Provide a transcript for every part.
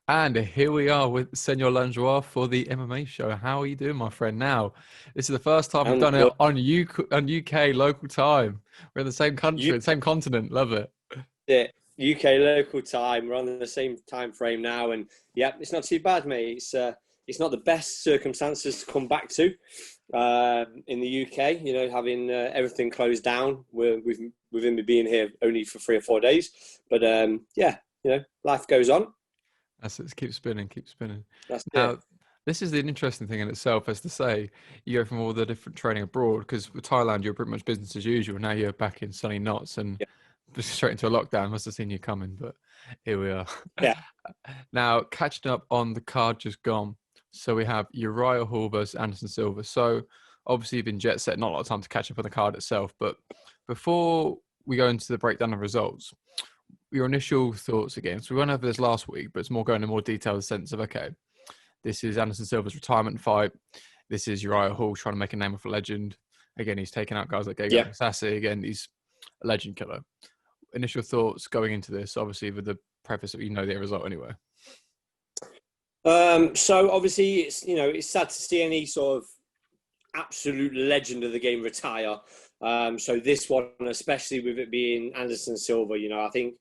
And here we are with Senor Lenjoint for the MMA show. How are you doing, my friend? Now, this is the first time we've I'm done it good. on UK local time. We're in the same country, the UK, same continent. Love it. UK local time. We're on the same time frame now, and yeah, it's not too bad, mate. It's not the best circumstances to come back to in the UK. You know, having everything closed down. Within me being here only for 3 or 4 days, but yeah, you know, life goes on. That's it. Keep spinning, keep spinning. That's Now, it. this is the interesting thing in itself, as to say, you go from all the different training abroad, because with Thailand, you're pretty much business as usual. Now you're back in sunny knots and Yeah, just straight into a lockdown. Must have seen you coming, but here we are. yeah. Now, catching up on the card just gone. So we have Uriah Hall versus Anderson Silva. So obviously you've been jet set, not a lot of time to catch up on the card itself. But before we go into the breakdown of results, your initial thoughts again. So we went over this last week, but it's more going in more detail in the sense of, okay, this is Anderson Silva's retirement fight. This is Uriah Hall trying to make a name of a legend. Again, he's taking out guys like Gegard Yeah. Mousasi. Again, he's a legend killer. Initial thoughts going into this, obviously with the preface that you know the result anyway. So obviously, it's sad to see any sort of absolute legend of the game retire. So this one, especially with it being Anderson Silva, I think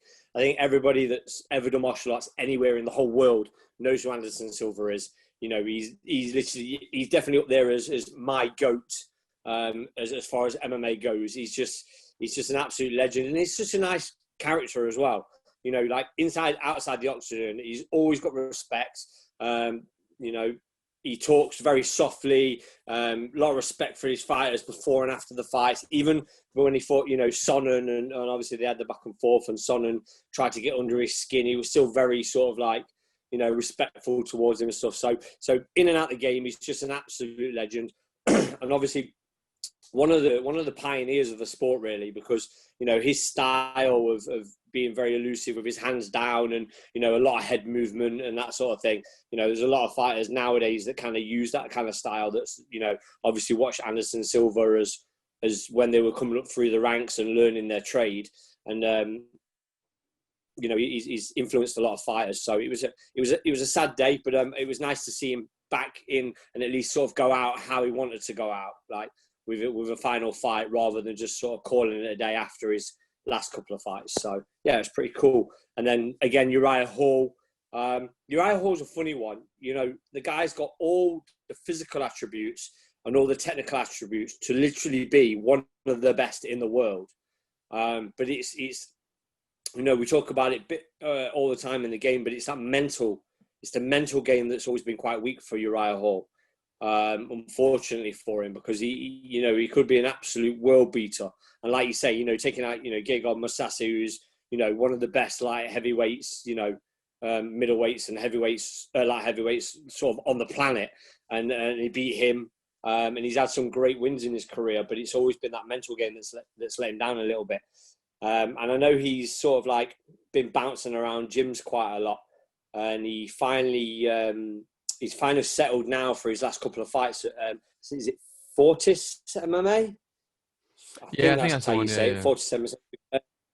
everybody that's ever done martial arts anywhere in the whole world knows who Anderson Silva is. You know, he's definitely up there as my goat as far as MMA goes. He's just an absolute legend, and he's just a nice character as well. You know, like inside, outside the octagon, he's always got respect. You know, he talks very softly. A lot of respect for his fighters before and after the fights. Even when he fought, Sonnen, and obviously they had the back and forth, and Sonnen tried to get under his skin. He was still very sort of like, respectful towards him and stuff. So in and out the game, he's just an absolute legend. And obviously, one of the pioneers of the sport, really, because his style of being very elusive with his hands down, and a lot of head movement and that sort of thing. There's a lot of fighters nowadays that kind of use that kind of style. That's obviously watch Anderson Silva as when they were coming up through the ranks and learning their trade, and he's influenced a lot of fighters. So it was a sad day, but it was nice to see him back in and at least sort of go out how he wanted to go out, like with a final fight, rather than just sort of calling it a day after his last couple of fights. So yeah, it's pretty cool. And then again, Uriah Hall. Uriah Hall's a funny one. The guy's got all the physical attributes and all the technical attributes to literally be one of the best in the world. But it's we talk about it all the time in the game, but it's the mental game that's always been quite weak for Uriah Hall. Unfortunately for him, because he could be an absolute world beater. And like you say, taking out, Gegard Mousasi, who's, one of the best light heavyweights, middleweights and heavyweights, light heavyweights sort of on the planet. And he beat him. And he's had some great wins in his career, but it's always been that mental game that's let him down a little bit. And I know he's sort of like been bouncing around gyms quite a lot. And he's finally settled now for his last couple of fights. Is it Fortis MMA? I think that's how the you one. say Yeah, it. Fortis MMA.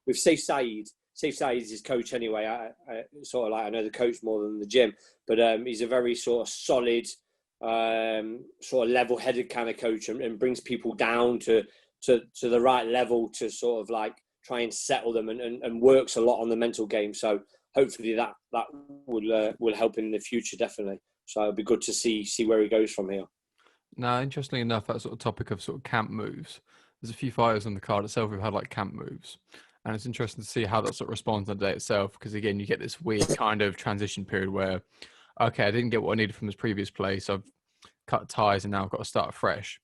With Saif Saeed. Saif Saeed is his coach anyway. I sort of like, I know the coach more than the gym, but he's a very sort of solid, sort of level-headed kind of coach, and brings people down to the right level to sort of like try and settle them, and works a lot on the mental game. So hopefully that will help in the future, definitely. So it'll be good to see where he goes from here. Now, interestingly enough, that sort of topic of sort of camp moves, there's a few fighters on the card itself who've had like camp moves. And it's interesting to see how that sort of responds on the day itself. Because again, you get this weird kind of transition period where, okay, I didn't get what I needed from this previous place. I've cut ties and now I've got to start fresh.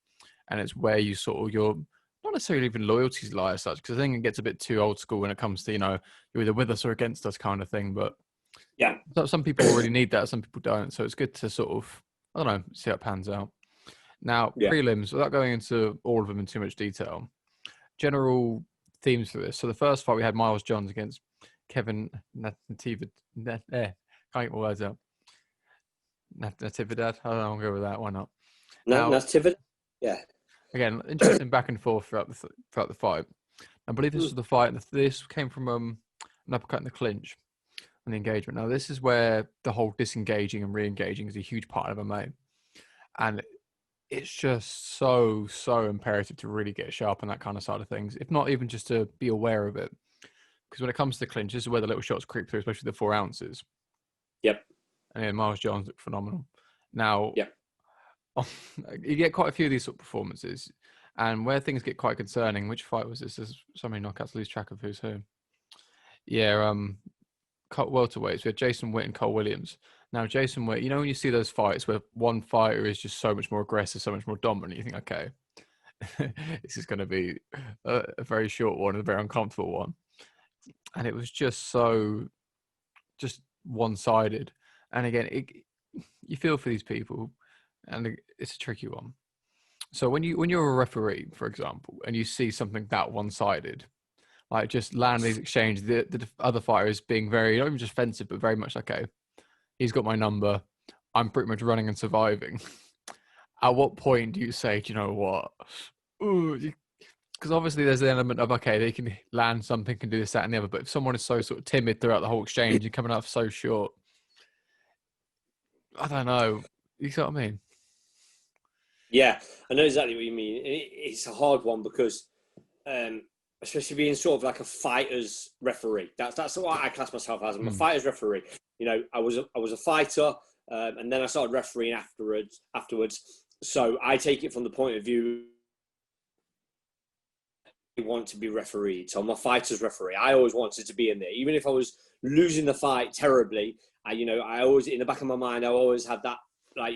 And it's where you sort of, your not necessarily even loyalties lie as such, because I think it gets a bit too old school when it comes to, you're either with us or against us kind of thing. But Yeah. some people really need that, some people don't. So it's good to sort of, I don't know, see how it pans out. Now, Yeah. prelims, without going into all of them in too much detail, general themes for this. So the first fight we had Miles Johns against Kevin Natividad. Can't get my words out. Natividad. I don't know. I'll go with that. Why not? No, Now, Natividad. Yeah. again, interesting back and forth throughout the fight. I believe this was the fight, and this came from an uppercut in the clinch. and the engagement. Now, this is where the whole disengaging and re-engaging is a huge part of MMA. And it's just so imperative to really get sharp on that kind of side of things, if not even just to be aware of it. Because when it comes to clinch, this is where the little shots creep through, especially the 4 ounces. Yep. And yeah, Miles Johns looked phenomenal. Now, yep. You get quite a few of these sort of performances, and where things get quite concerning. Which fight was this? There's so many knockouts, lose track of who's who. Yeah, welterweights. We had Jason Witt and Cole Williams. Now, Jason Witt, you know, when you see those fights where one fighter is just so much more aggressive, so much more dominant, you think, okay, this is going to be a very short one, a very uncomfortable one. And it was just just one-sided. And again, you feel for these people, and it's a tricky one. So when you're a referee, for example, and you see something that one-sided, like just land these exchanges, the other fighter is being very, not even just offensive, but very much like, okay, he's got my number, I'm pretty much running and surviving. At what point do you say, do you know what? Because obviously there's the element of, okay, they can land something, can do this, that, and the other. But if someone is so sort of timid throughout the whole exchange and coming up so short, I don't know. You see what I mean? Yeah, I know exactly what you mean. It's a hard one because, especially being sort of like a fighter's referee. That's what I class myself as. I'm a fighter's referee. You know, I was a fighter, and then I started refereeing afterwards. So I take it from the point of view I want to be refereed. So I'm a fighter's referee. I always wanted to be in there, even if I was losing the fight terribly. I always, in the back of my mind, I always had that, like,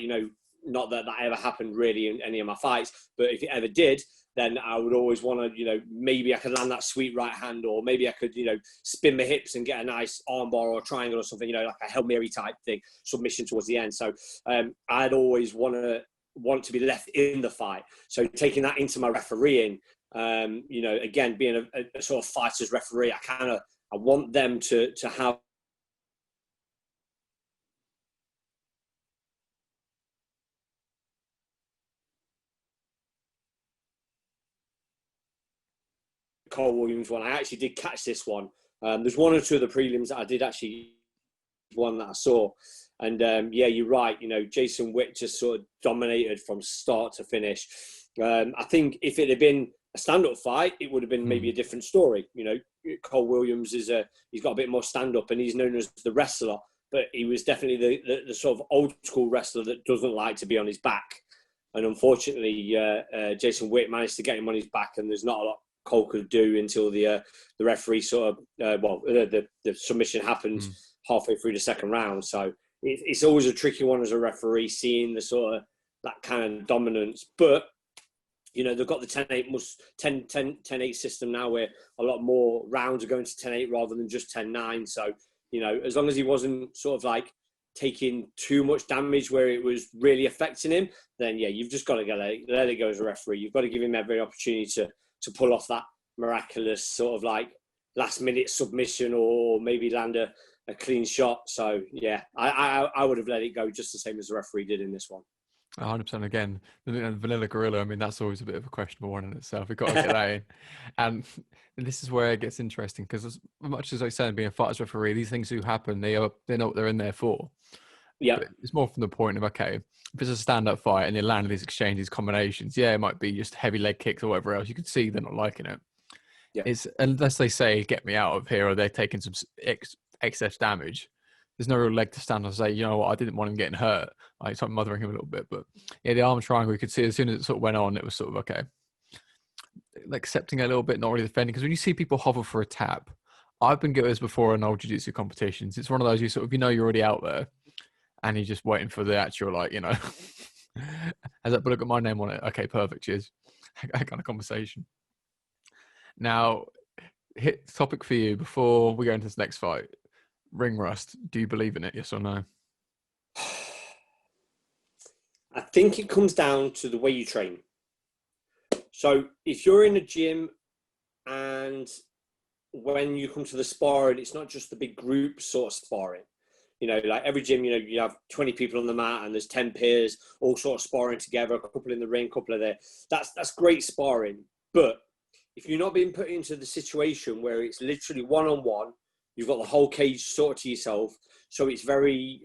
not that ever happened really in any of my fights, but if it ever did, then I would always want to, maybe I could land that sweet right hand, or maybe I could, spin my hips and get a nice armbar or a triangle or something, like a Hail Mary type thing, submission towards the end. So I'd always want to be left in the fight. So taking that into my refereeing, again, being a sort of fighter's referee, I want them to have Cole Williams one. I actually did catch this one. There's one or two of the prelims that I did actually, one that I saw. And yeah, you're right. Jason Witt just sort of dominated from start to finish. I think if it had been a stand-up fight, it would have been maybe a different story. Cole Williams he's got a bit more stand-up, and he's known as the wrestler, but he was definitely the sort of old school wrestler that doesn't like to be on his back. And unfortunately, Jason Witt managed to get him on his back, and there's not a lot Cole could do until the referee sort of the submission happened halfway through the second round. So it's always a tricky one as a referee, seeing the sort of that kind of dominance. But they've got the 10-8 system now, where a lot more rounds are going to 10-8 rather than just 10-9. So as long as he wasn't sort of like taking too much damage where it was really affecting him, then yeah, you've just got to let it go as a referee. You've got to give him every opportunity to pull off that miraculous sort of like last minute submission, or maybe land a clean shot. So yeah, I would have let it go just the same as the referee did in this one. 100% again. The Vanilla Gorilla, I mean, that's always a bit of a questionable one in itself. We've got to get that in. And this is where it gets interesting, because as much as I said, being a fighter's referee, these things do happen. They know what they're in there for. Yeah. But it's more from the point of, okay, if it's a stand-up fight and they land these exchanges, combinations, yeah, it might be just heavy leg kicks or whatever else. You can see they're not liking it. Yeah. It's, unless they say, get me out of here, or they're taking some excess damage, there's no real leg to stand and say, you know what, I didn't want him getting hurt. I started mothering him a little bit. But yeah, the arm triangle, you could see as soon as it sort of went on, it was sort of, okay, like accepting a little bit, not really defending. Because when you see people hover for a tap, I've been guilty of this before in old jiu-jitsu competitions. It's one of those, you sort of, you're already out there, and you're just waiting for the actual, like, has that bullet got my name on it? Okay, perfect, cheers. That kind of conversation. Now, hit topic for you before we go into this next fight. Ring rust, do you believe in it, yes or no? I think it comes down to the way you train. So if you're in a gym and when you come to the sparring, it's not just the big group sort of sparring. Like every gym, you have 20 people on the mat and there's 10 peers all sort of sparring together, a couple in the ring, a couple of there. That's great sparring. But if you're not being put into the situation where it's literally one-on-one, You've got the whole cage sort of to yourself. So it's very,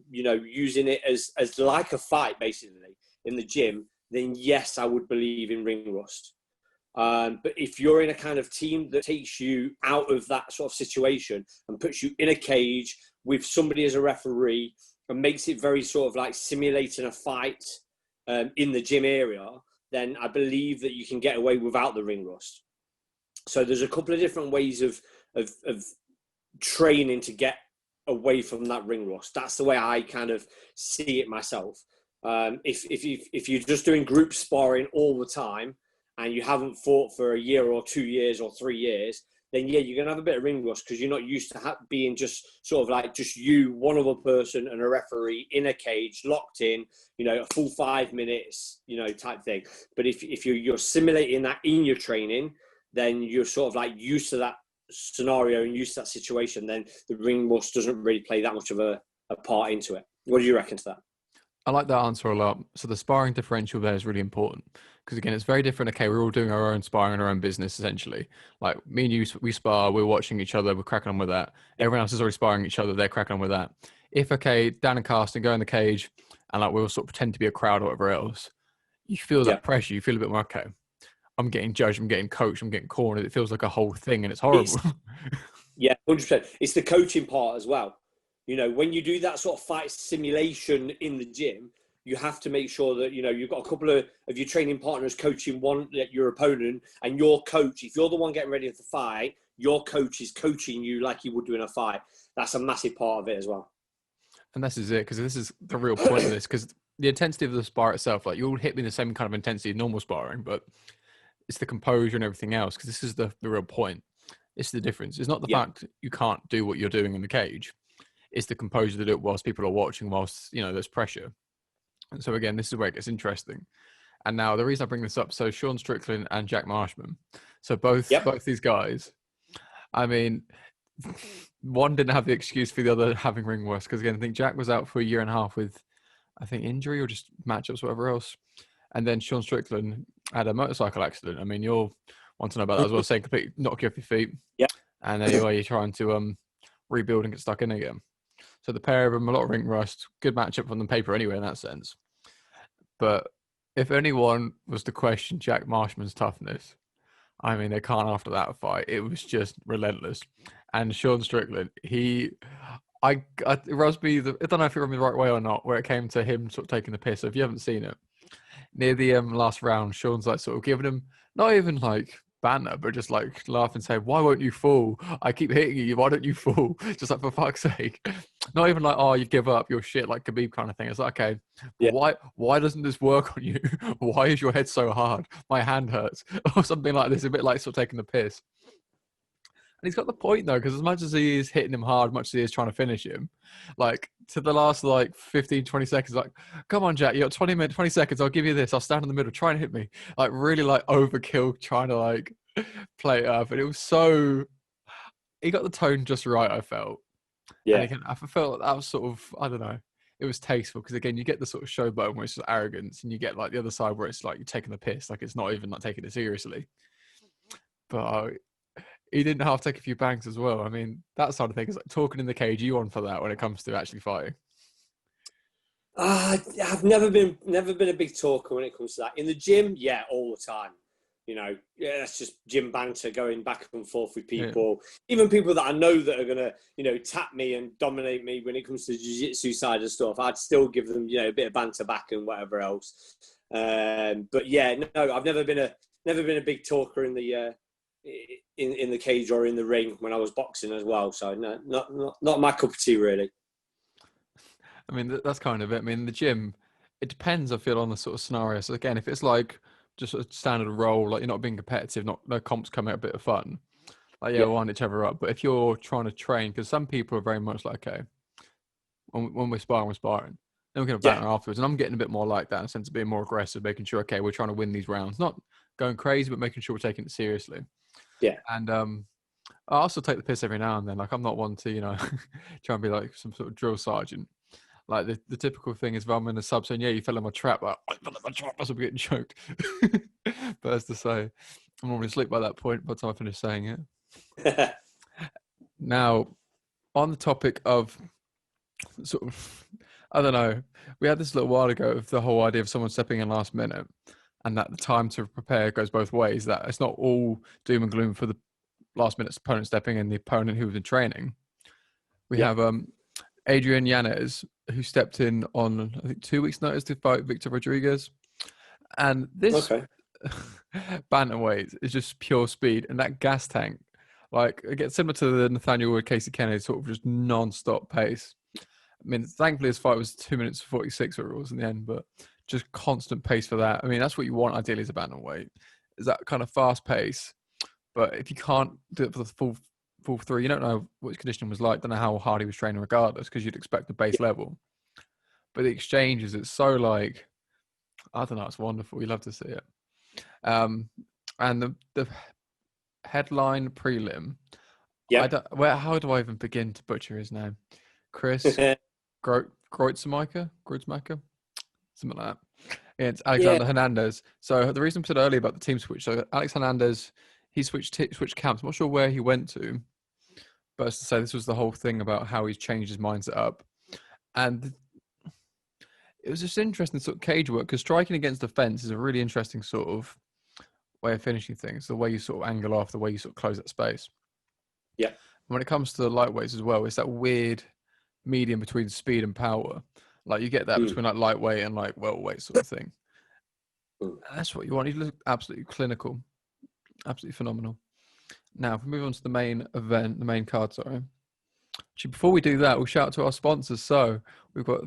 using it as like a fight, basically, in the gym, then yes, I would believe in ring rust. But if you're in a kind of team that takes you out of that sort of situation and puts you in a cage with somebody as a referee and makes it very sort of like simulating a fight in the gym area, then I believe that you can get away without the ring rust. So there's a couple of different ways of training to get away from that ring rust. That's the way I kind of see it myself. If you're just doing group sparring all the time and you haven't fought for a year or 2 years or 3 years, then yeah, you're going to have a bit of ring rust because you're not used to being just sort of like just you, one other person and a referee in a cage, locked in, a full 5 minutes, type thing. But if you're simulating that in your training, then you're sort of like used to that scenario and used to that situation, then the ring rust doesn't really play that much of a part into it. What do you reckon to that? I like that answer a lot. So the sparring differential there is really important because, again, it's very different. Okay, we're all doing our own sparring and our own business, essentially. Like me and you, we spar, we're watching each other, we're cracking on with that. Everyone else is already sparring each other, they're cracking on with that. If, okay, Dan and Karsten go in the cage and like we all sort of pretend to be a crowd or whatever else, you feel that pressure, you feel a bit more, okay, I'm getting judged, I'm getting coached, I'm getting cornered. It feels like a whole thing and it's horrible. Yeah, 100%. It's the coaching part as well. When you do that sort of fight simulation in the gym, you have to make sure that, you've got a couple of your training partners coaching your opponent, and your coach, if you're the one getting ready for the fight, your coach is coaching you like you would do in a fight. That's a massive part of it as well. And this is it, because this is the real point of this, because the intensity of the spar itself, like you'll hit me the same kind of intensity as normal sparring, but it's the composure and everything else, because this is the real point. It's the difference. It's not the fact you can't do what you're doing in the cage. It's the composure to do it whilst people are watching, whilst, there's pressure. And so again, this is where it gets interesting. And now the reason I bring this up, so Sean Strickland and Jack Marshman. So both these guys, I mean, one didn't have the excuse for the other having ring rust, because again, I think Jack was out for a year and a half with, I think, injury or just matchups, whatever else. And then Sean Strickland had a motorcycle accident. I mean, you'll want to know about that as well, saying completely knock you off your feet. Yeah. And there you are, you're trying to rebuild and get stuck in again. So the pair of them, a lot of ring rust, good matchup on the paper anyway in that sense. But if anyone was to question Jack Marshman's toughness, I mean, they can't after that fight. It was just relentless. And Sean Strickland, it rubs me, I don't know if it rubbed me the right way or not, where it came to him sort of taking the piss. So if you haven't seen it, near the last round, Sean's like sort of giving him, not even like banter, but just like laugh and say, "Why won't you fall? I keep hitting you. Why don't you fall?" Just like, for fuck's sake. Not even like, "Oh, you give up, you're shit," like Khabib kind of thing. It's like, okay, why doesn't this work on you? Why is your head so hard? My hand hurts, or something like this. A bit like sort of taking the piss. And he's got the point though, because as much as he is hitting him hard, much as he is trying to finish him, like to the last like 15, 20 seconds, like, "Come on, Jack, you got 20 seconds. I'll give you this. I'll stand in the middle. Try and hit me." Like really like overkill, trying to like play it up. And it was so, he got the tone just right, I felt. Yeah. And again, I felt that was sort of, I don't know, it was tasteful, because again, you get the sort of showboat where it's just arrogance, and you get like the other side where it's like you're taking the piss, like it's not even like taking it seriously. But he didn't have to take a few bangs as well. I mean, that side of things, like talking in the cage, you on for that when it comes to actually fighting? I've never been a big talker when it comes to that. In the gym, yeah, all the time. That's just gym banter, going back and forth with people. Yeah. Even people that I know that are gonna, tap me and dominate me when it comes to the jiu-jitsu side of stuff, I'd still give them, a bit of banter back and whatever else. But yeah, no, I've never been a big talker in the in the cage or in the ring when I was boxing as well. So no, not my cup of tea, really. I mean, that's kind of it. I mean, the gym, it depends, I feel, on the sort of scenario. So again, if it's like just a standard role, like you're not being competitive, no comps come out a bit of fun, like we'll wind each other up. But if you're trying to train, because some people are very much like, okay, when we're sparring, then we're going to banter afterwards. And I'm getting a bit more like that, in the sense of being more aggressive, making sure, okay, we're trying to win these rounds, not going crazy, but making sure we're taking it seriously. Yeah. And I also take the piss every now and then. Like, I'm not one to, try and be like some sort of drill sergeant. Like the typical thing is, if I'm in a sub saying, "Yeah, you fell in my trap," like, "I fell in my trap," I was getting choked. But as to say, I'm normally asleep by that point by the time I finish saying it. Now, on the topic of sort of, I don't know, we had this a little while ago of the whole idea of someone stepping in last minute, and that the time to prepare goes both ways. That it's not all doom and gloom for the last minute opponent stepping in, the opponent who was in training. We have Adrian Yanez, who stepped in on, I think, 2 weeks' notice to fight Victor Rodriguez. And this bantamweight is just pure speed. And that gas tank, like, it gets similar to the Nathaniel Wood, Casey Kennedy, sort of just non-stop pace. I mean, thankfully, his fight was 2 minutes 46 what it was in the end, but just constant pace for that. I mean, that's what you want ideally as a bantamweight, is that kind of fast pace. But if you can't do it for the full three, you don't know what his conditioning was like, don't know how hard he was training regardless, because you'd expect the base level. But the exchanges, it's so like, I don't know, it's wonderful. You love to see it. And the headline prelim, how do I even begin to butcher his name? Chris Kreutzmacher, something like that. It's Alexander Hernandez. So the reason I said earlier about the team switch, so Alex Hernandez, he switched camps. I'm not sure where he went to, but as to say, this was the whole thing about how he's changed his mindset up. And it was just interesting sort of cage work, because striking against the fence is a really interesting sort of way of finishing things, the way you sort of angle off, the way you sort of close that space. Yeah. And when it comes to the lightweights as well, it's that weird medium between speed and power. Like you get that between like lightweight and like welterweight sort of thing. And that's what you want. You look absolutely clinical, absolutely phenomenal. Now, if we move on to the main event, the main card, sorry. Actually, before we do that, we'll shout out to our sponsors. So we've got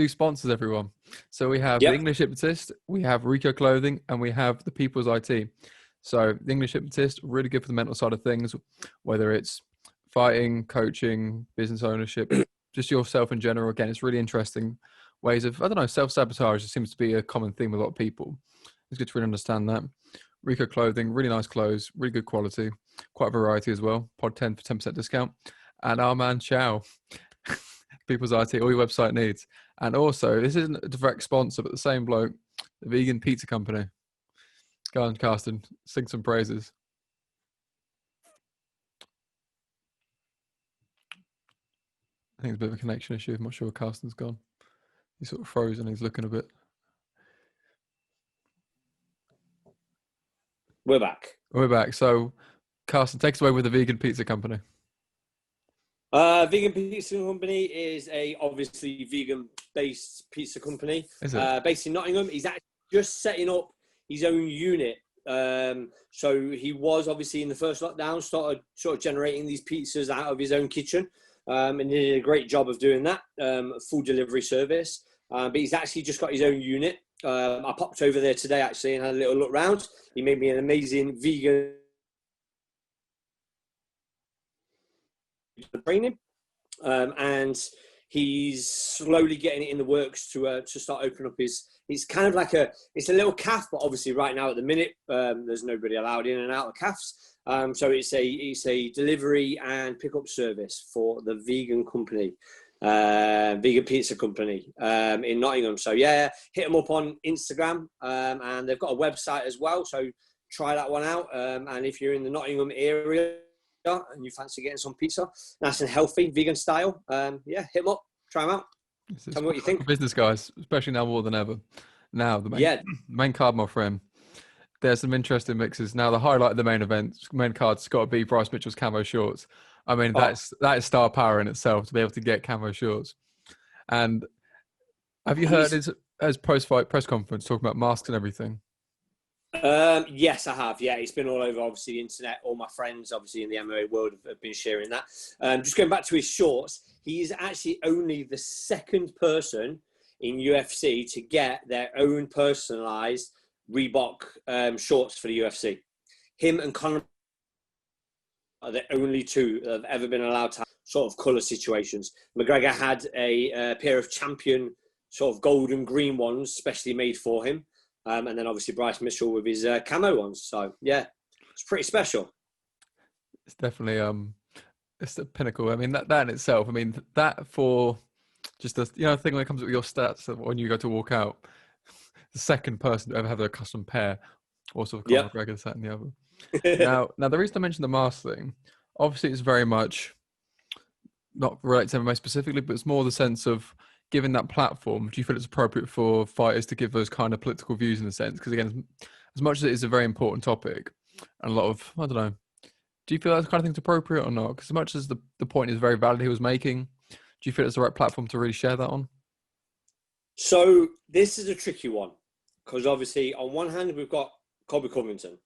sponsors, everyone. So we have the English Hypnotist, we have Rieco Clothing, and we have the People's IT. So the English Hypnotist, really good for the mental side of things, whether it's fighting, coaching, business ownership, just yourself in general. Again, it's really interesting ways of, I don't know, self-sabotage. It seems to be a common theme with a lot of people. It's good to really understand that. Rieco Clothing, really nice clothes, really good quality, quite a variety as well. Pod 10 for 10% discount. And our man Chow, People's IT, all your website needs. And also, this isn't a direct sponsor, but the same bloke, the vegan pizza company. Go on, Karsten, sing some praises. I think it's a bit of a connection issue. I'm not sure where Karsten's gone. He's sort of frozen. He's looking a bit. We're back. So, Karsten, take us away with the vegan pizza company. Vegan Pizza Company is a obviously vegan-based pizza company. Is it? Based in Nottingham. He's actually just setting up his own unit. So he was obviously in the first lockdown, started sort of generating these pizzas out of his own kitchen. And he did a great job of doing that, full delivery service. But he's actually just got his own unit. I popped over there today actually and had a little look round. He made me an amazing vegan training, and he's slowly getting it in the works to start opening up his. It's kind of like it's a little calf, but obviously right now at the minute there's nobody allowed in and out of calves. So it's a delivery and pickup service for the vegan company, vegan pizza company in Nottingham. So yeah, hit them up on Instagram, and they've got a website as well. So try that one out. And if you're in the Nottingham area and you fancy getting some pizza, nice and healthy, vegan style, hit them up, try them out. Tell me what you think. Business guys, especially now more than ever. Now the main card, my friend. There's some interesting mixes. Now the highlight of the main card's got to be Bryce Mitchell's camo shorts. I mean, that is star power in itself to be able to get camo shorts. And have you heard his post-fight press conference talking about masks and everything? Yes, I have. Yeah, it's been all over, obviously, the internet. All my friends, obviously, in the MMA world have been sharing that. Just going back to his shorts, he is actually only the second person in UFC to get their own personalised Reebok shorts for the UFC. Him and Conor are the only two that have ever been allowed to have sort of colour situations. McGregor had a pair of champion sort of gold and green ones specially made for him. And then obviously Bryce Mitchell with his camo ones. So yeah, it's pretty special. It's definitely it's the pinnacle. I mean that in itself. I mean that for just the thing when it comes up with your stats when you go to walk out, the second person to ever have a custom pair, also Conor McGregor, sat in the other. now the reason I mentioned the mask thing, obviously it's very much not related to MMA specifically, but it's more the sense of giving that platform. Do you feel it's appropriate for fighters to give those kind of political views in a sense? Because again, as much as it is a very important topic, and a lot of, I don't know, do you feel that kind of thing's appropriate or not? Because as much as the point is very valid he was making, do you feel it's the right platform to really share that on? So this is a tricky one, because obviously on one hand we've got Colby Covington,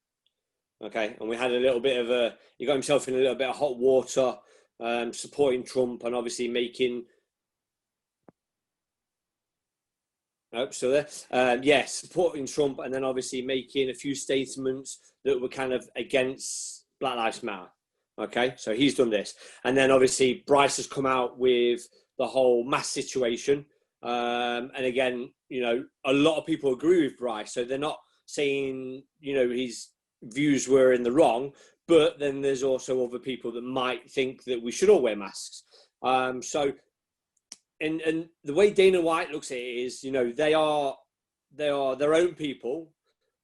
okay, and we had a little bit of he got himself in a little bit of hot water, supporting Trump and obviously making. Oh, still there. Yes, supporting Trump and then obviously making a few statements that were kind of against Black Lives Matter. Okay, so he's done this. And then obviously Bryce has come out with the whole mask situation. And again, you know, a lot of people agree with Bryce. So they're not saying, you know, his views were in the wrong, but then there's also other people that might think that we should all wear masks. And the way Dana White looks at it is, you know, they are their own people.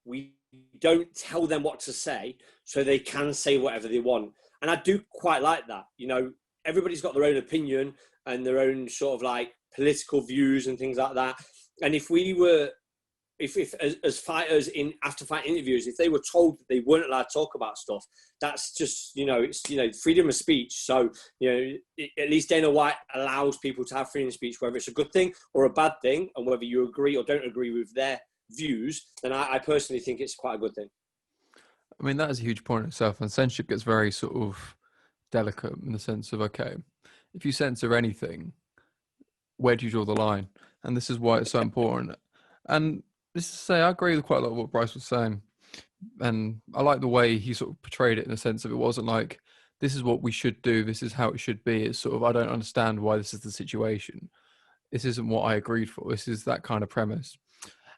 We don't tell them what to say, so they can say whatever they want. And I do quite like that. You know, everybody's got their own opinion and their own sort of like political views and things like that. And if we were, if as fighters in after fight interviews, if they were told that they weren't allowed to talk about stuff, that's just, you know, it's, you know, freedom of speech. So, you know, at least Dana White allows people to have freedom of speech, whether it's a good thing or a bad thing, and whether you agree or don't agree with their views, then I personally think it's quite a good thing. I mean, that is a huge point in itself, and censorship gets very sort of delicate in the sense of, okay, if you censor anything, where do you draw the line? And this is why it's so important. And this is to say, I agree with quite a lot of what Bryce was saying. And I like the way he sort of portrayed it in the sense of it wasn't like, this is what we should do, this is how it should be. It's sort of, I don't understand why this is the situation. This isn't what I agreed for. This is that kind of premise.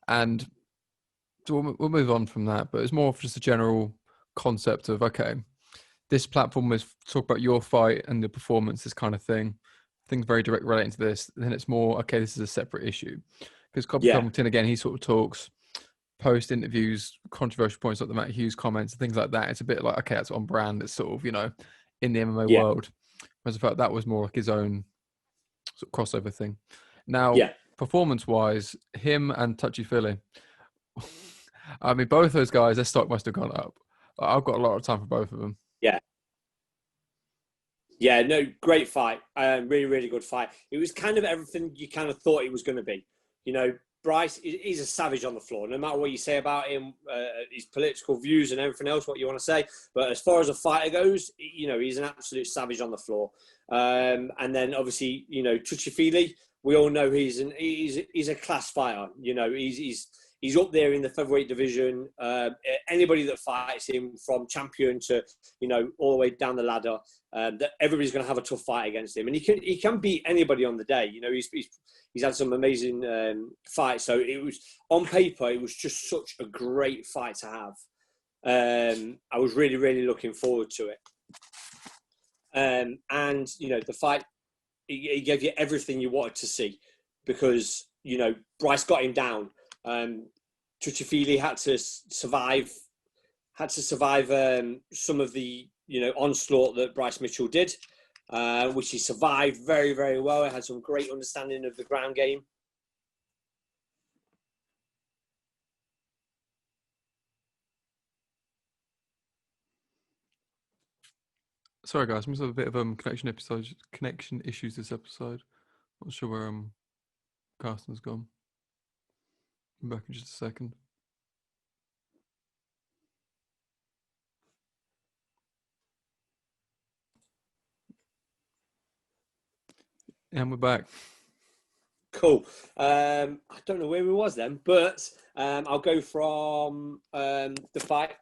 And so we'll move on from that, but it's more of just a general concept of, okay, this platform is talk about your fight and the performance, this kind of thing. Things very direct relating to this. Then it's more, okay, this is a separate issue. Because Colby Covington, again, he sort of talks post interviews, controversial points like the Matt Hughes comments and things like that. It's a bit like, okay, that's on brand. It's sort of, you know, in the MMA world. Whereas I felt that was more like his own sort of crossover thing. Now, performance-wise, him and Touchy Philly, I mean, both those guys, their stock must have gone up. I've got a lot of time for both of them. Yeah, no, great fight. Really, really good fight. It was kind of everything you kind of thought it was going to be. You know, Bryce, he's a savage on the floor. No matter what you say about him, his political views and everything else, what you want to say. But as far as a fighter goes, you know, he's an absolute savage on the floor. And then obviously, you know, Touchy, we all know he's a class fighter. You know, he's up there in the featherweight division. Anybody that fights him, from champion to, you know, all the way down the ladder, that everybody's going to have a tough fight against him, and he can beat anybody on the day. You know, he's had some amazing fights. So it was, on paper, it was just such a great fight to have. I was really, really looking forward to it. And you know, the fight, he gave you everything you wanted to see, because, you know, Bryce got him down. Touchy had to survive some of the, you know, onslaught that Bryce Mitchell did, which he survived very, very well. He had some great understanding of the ground game. Sorry, guys, we must have a bit of connection issues this episode. Not sure where Karsten's gone. I'm back in just a second. And we're back. Cool. I don't know where we was then, but I'll go from the fight.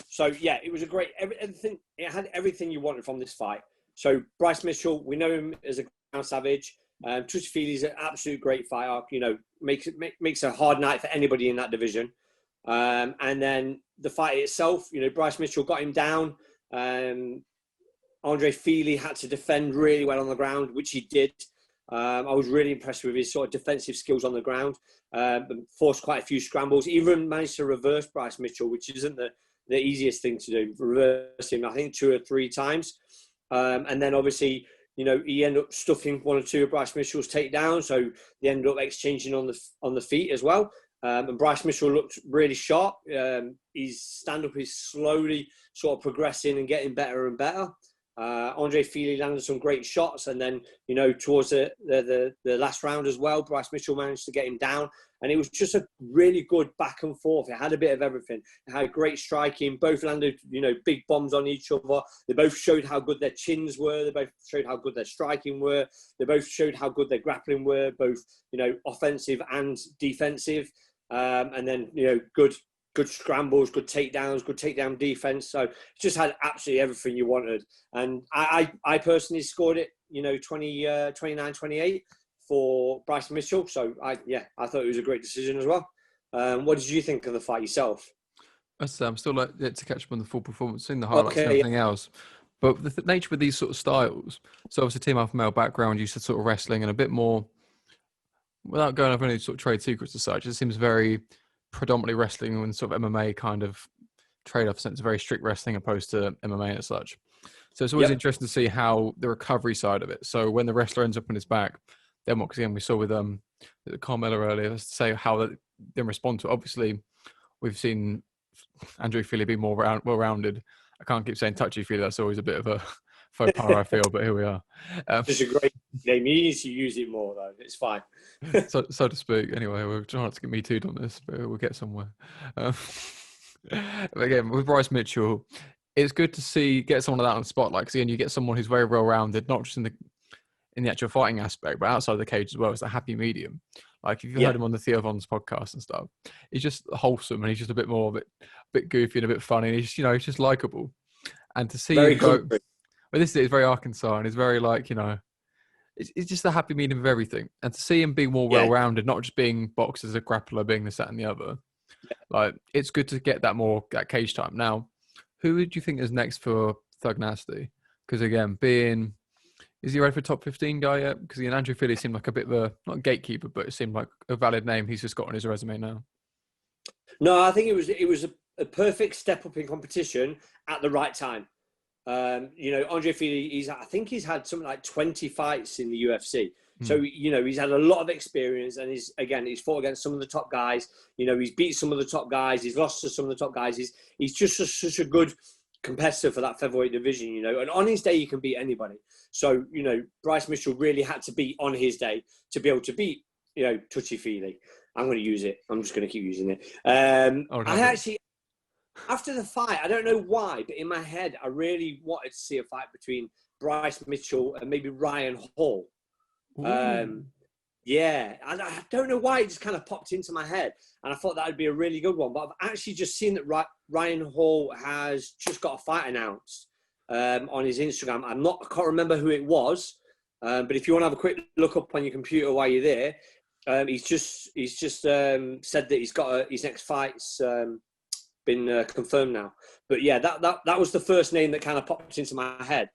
So yeah, it was a great everything. It had everything you wanted from this fight. So Bryce Mitchell, we know him as a ground savage. Touchy is an absolute great fighter. You know, makes a hard night for anybody in that division. And then the fight itself, you know, Bryce Mitchell got him down. Andre Feely had to defend really well on the ground, which he did. I was really impressed with his sort of defensive skills on the ground. Forced quite a few scrambles. Even managed to reverse Bryce Mitchell, which isn't the easiest thing to do. Reverse him, I think, 2 or 3 times. And then obviously, he ended up stuffing one or two of Bryce Mitchell's takedowns, so they ended up exchanging on the feet as well. And Bryce Mitchell looked really sharp. His stand-up is slowly sort of progressing and getting better and better. Andre Fili landed some great shots, and then towards the last round as well, Bryce Mitchell managed to get him down, and it was just a really good back and forth. It had a bit of everything. It had great striking. Both landed big bombs on each other. They both showed how good their chins were. They both showed how good their striking were. They both showed how good their grappling were, both offensive and defensive. And then good scrambles, good takedowns, good takedown defense. So it just had absolutely everything you wanted. And I personally scored it, 29-28 for Bryce Mitchell. So I thought it was a great decision as well. What did you think of the fight yourself? I'm still yet to catch up on the full performance, seeing the highlights and everything else. But the nature with these sort of styles, so obviously team alpha male background, you said sort of wrestling and a bit more, without going over any sort of trade secrets as such, it seems very predominantly wrestling and sort of MMA kind of trade-off sense, very strict wrestling opposed to MMA and such. So it's always interesting to see how the recovery side of it. So when the wrestler ends up on his back, then what, because again, we saw with Carmelo earlier, let's say how they then respond to it. Obviously, we've seen Andrew Fili be more well-rounded. I can't keep saying touchy-feely. That's always a bit of a faux pas, I feel, but here we are. It's a great name. He needs to use it more, though. It's fine. so to speak. Anyway, we're trying not to get me too'd on this, but we'll get somewhere. But again, with Bryce Mitchell, it's good to get someone like that on the spotlight, because again, you get someone who's very well-rounded, not just in the actual fighting aspect, but outside of the cage as well. It's a happy medium. Like if you've heard him on the Theo Von's podcast and stuff, he's just wholesome and he's just a bit more, a bit goofy and a bit funny. And he's he's just likable. And to see him go, but this is very Arkansas, and he's very it's just a happy medium of everything. And to see him being more well-rounded, not just being boxed as a grappler, being this, that, and the other, like it's good to get that cage time. Now, who would you think is next for Thug Nasty? Because again, is he ready for top 15 guy yet? Because Andrew Fili seemed like a bit of a, not gatekeeper, but it seemed like a valid name he's just got on his resume now. No, I think it was a perfect step up in competition at the right time. Andre Fili, I think he's had something like 20 fights in the UFC. So, he's had a lot of experience, and he's fought against some of the top guys. He's beat some of the top guys. He's lost to some of the top guys. He's just such a good competitor for that featherweight division, and on his day, he can beat anybody. So, Bryce Mitchell really had to be on his day to be able to beat, Touchy-Feely. I'm going to use it. I'm just going to keep using it. I actually, after the fight, I don't know why, but in my head, I really wanted to see a fight between Bryce Mitchell and maybe Ryan Hall. I don't know why, it just kind of popped into my head, and I thought that would be a really good one. But I've actually just seen that Ryan Hall has just got a fight announced on his Instagram. I can't remember who it was, but if you want to have a quick look up on your computer while you're there, he's just said that he's got his next fight's been confirmed now. But yeah, that was the first name that kind of popped into my head,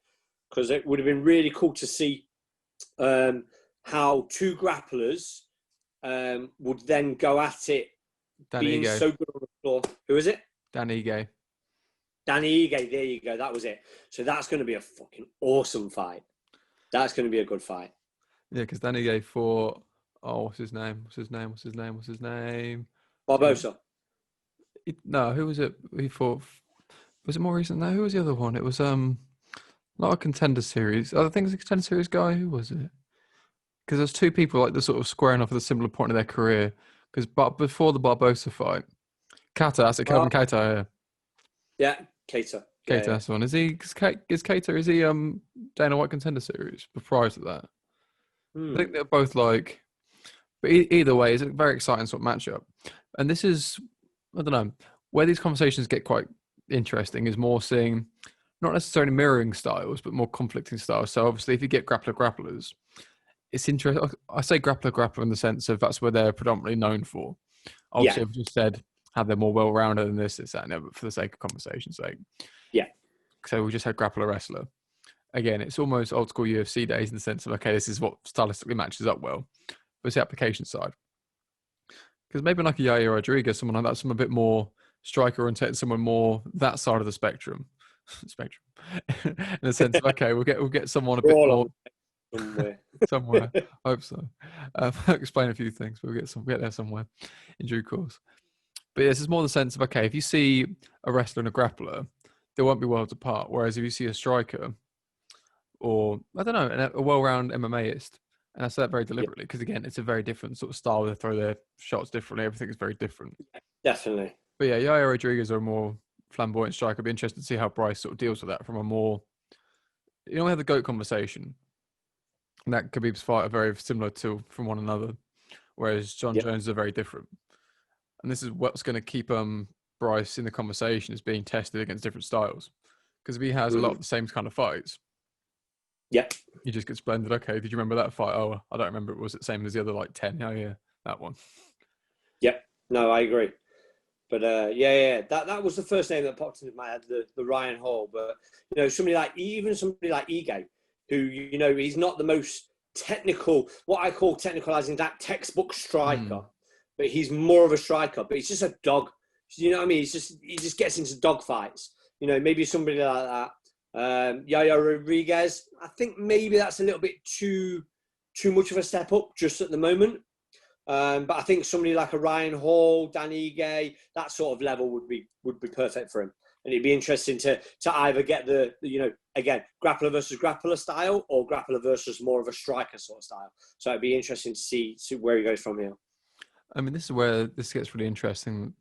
because it would have been really cool to see how two grapplers would then go at it, being so good on the floor. Who is it? Dan Ige. Danny Ige, there you go. That was it. So that's going to be a fucking awesome fight. That's going to be a good fight. Yeah, because Danny Ige fought, what's his name? Barbosa. No, who was it? He fought. Was it more recent? No, who was the other one? It was not a Contender Series. I think it was a Contender Series guy. Who was it? Because there's two people like the sort of squaring off at a similar point in their career. Because before the Barbosa fight, Kata, that's it, Kelvin Kata. Yeah, Kata. Kata, that's the one. Is Kata? Is he Dana White Contender Series? But prior to that, I think they're both like. But either way, it's a very exciting sort of matchup. And this is, I don't know, where these conversations get quite interesting is more seeing, not necessarily mirroring styles, but more conflicting styles. So obviously, if you get grapplers, it's interesting. I say grappler in the sense of that's where they're predominantly known for. Obviously, I've just said how they're more well-rounded than this, that, and that, but for the sake of conversation's sake. Yeah. So we just had grappler wrestler. Again, it's almost old school UFC days in the sense of, okay, this is what stylistically matches up well. But it's the application side. Because maybe like a Yair Rodriguez, someone like that, someone a bit more striker oriented, someone more that side of the spectrum. spectrum, in the sense of okay, we'll get someone a We're bit all more on somewhere. somewhere. I hope so. I'll explain a few things, but we'll get there somewhere in due course. But this is more the sense of okay, if you see a wrestler and a grappler, they won't be worlds apart. Whereas if you see a striker or I don't know, a well-rounded MMAist, and I say that very deliberately because again, it's a very different sort of style. They throw their shots differently. Everything is very different. Definitely. But yeah, Yaya Rodriguez are a more flamboyant striker. I'd be interested to see how Bryce sort of deals with that from a more, we had the GOAT conversation. And that Khabib's fight are very similar to from one another, whereas John Jones are very different. And this is what's going to keep Bryce in the conversation, is being tested against different styles. Because if he has a lot of the same kind of fights, he just gets blended. Okay, did you remember that fight? Oh, I don't remember. It was the same as the other like 10. Oh yeah, that one. Yep. No, I agree. But that was the first name that popped into my head, the Ryan Hall. But somebody like Ige, who he's not the most technical, what I call technical as in that textbook striker, but he's more of a striker. But he's just a dog. You know what I mean? He just gets into dog fights. Maybe somebody like that. Yaya Rodriguez, I think maybe that's a little bit too much of a step up just at the moment. But I think somebody like a Ryan Hall, Dan Ige, that sort of level would be perfect for him. And it'd be interesting to either get the again, grappler versus grappler style or grappler versus more of a striker sort of style. So it'd be interesting to see where he goes from here. I mean, this is where this gets really interesting.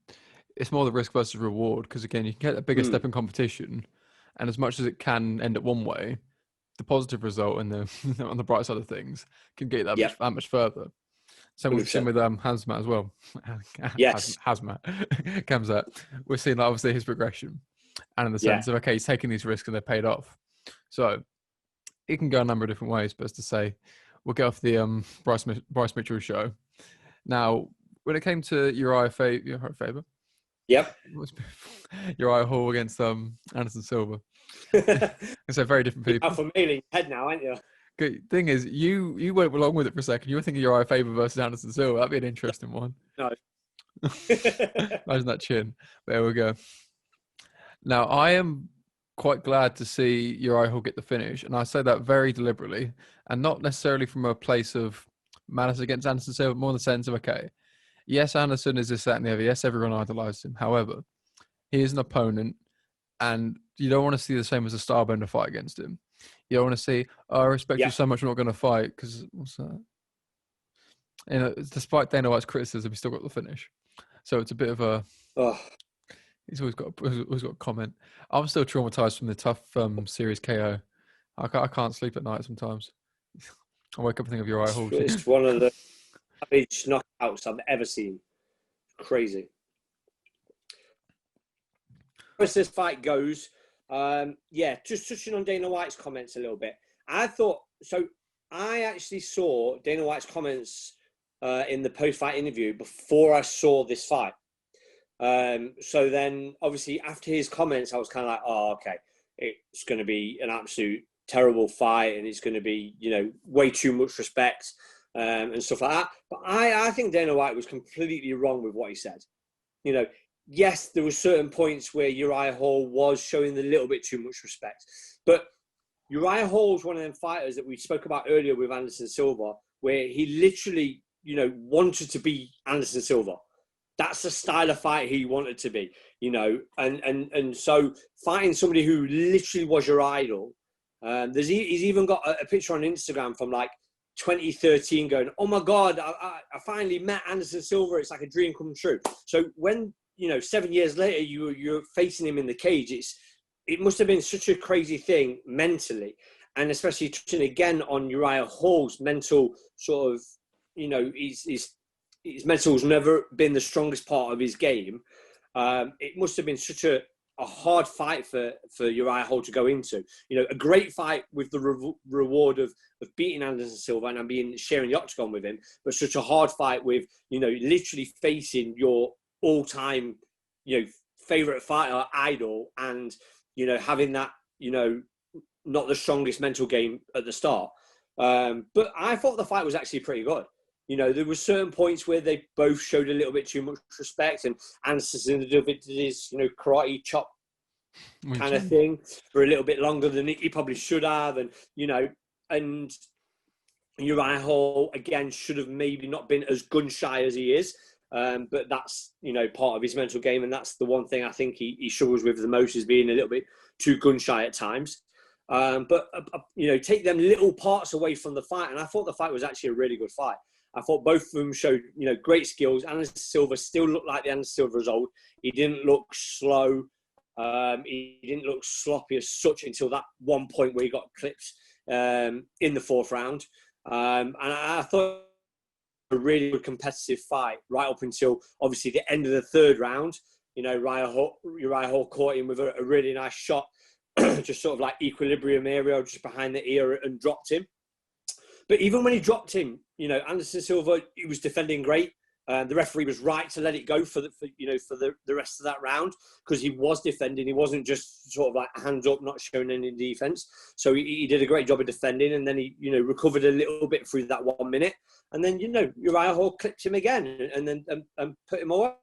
It's more the risk versus reward because, again, you can get a bigger step in competition. And as much as it can end up one way, the positive result and the on the bright side of things can get that much further. Same with Hazmat as well. Yes. Hazmat. Kamzat. We're seeing obviously his progression. And in the sense of, okay, he's taking these risks and they're paid off. So it can go a number of different ways, but as to say, we'll get off the Bryce Mitchell show. Now, when it came to Uriah Faber. Yep. Uriah Hall against Anderson Silva. It's a very different people. You're familiar in your head now, aren't you? Good thing is, you went along with it for a second. You were thinking Uriah Faber versus Anderson Silva. That'd be an interesting one. No. Imagine that chin. There we go. Now, I am quite glad to see Uriah Hall get the finish, and I say that very deliberately, and not necessarily from a place of malice against Anderson Silva, more in the sense of, okay, yes, Anderson is this, that, and the other. Yes, everyone idolizes him. However, he is an opponent, and you don't want to see the same as a Starbender fight against him. You don't want to see, I respect you so much, I'm not going to fight, because what's that? Despite Dana White's criticism, he still got the finish. So it's a bit of a... He's always got a comment. I'm still traumatized from the tough series KO. I can't sleep at night sometimes. I wake up and think of Uriah Hall. It's one of the savage knockouts I've ever seen. Crazy. As this fight goes, just touching on Dana White's comments a little bit. I actually saw Dana White's comments in the post-fight interview before I saw this fight. So then, obviously, after his comments, I was kind of like, oh, okay, it's going to be an absolute terrible fight, and it's going to be, way too much respect and stuff like that. But I think Dana White was completely wrong with what he said. Yes, there were certain points where Uriah Hall was showing a little bit too much respect. But Uriah Hall is one of them fighters that we spoke about earlier with Anderson Silva, where he literally, wanted to be Anderson Silva. That's the style of fight he wanted to be, and so fighting somebody who literally was your idol. He's even got a picture on Instagram from like 2013 going, oh my God, I finally met Anderson Silva. It's like a dream come true. So when, 7 years later, you're facing him in the cage, it must have been such a crazy thing mentally. And especially touching again on Uriah Hall's mental sort of, his mental's never been the strongest part of his game. It must have been such a hard fight for Uriah Hall to go into. A great fight with the reward of beating Anderson Silva and sharing the octagon with him, but such a hard fight with, literally facing your all-time, favorite fighter, idol, and, having that, not the strongest mental game at the start. But I thought the fight was actually pretty good. There were certain points where they both showed a little bit too much respect, and Anderson did his, karate chop kind of thing for a little bit longer than he probably should have. And, and Uriah Hall, again, should have maybe not been as gun shy as he is. But that's, part of his mental game. And that's the one thing I think he struggles with the most, is being a little bit too gun shy at times. But take them little parts away from the fight. And I thought the fight was actually a really good fight. I thought both of them showed, great skills. Anderson Silva still looked like the Anderson Silva of old. He didn't look slow. He didn't look sloppy as such until that one point where he got clipped in the fourth round. And I thought a really good competitive fight right up until obviously the end of the third round. Uriah Hall caught him with a really nice shot, just sort of like equilibrium area just behind the ear, and dropped him. But even when he dropped him, Anderson Silva, he was defending great. The referee was right to let it go for the rest of that round, because he was defending. He wasn't just sort of like hands up, not showing any defense. So he did a great job of defending, and then he recovered a little bit through that 1 minute, and then Uriah Hall clipped him again and then put him away.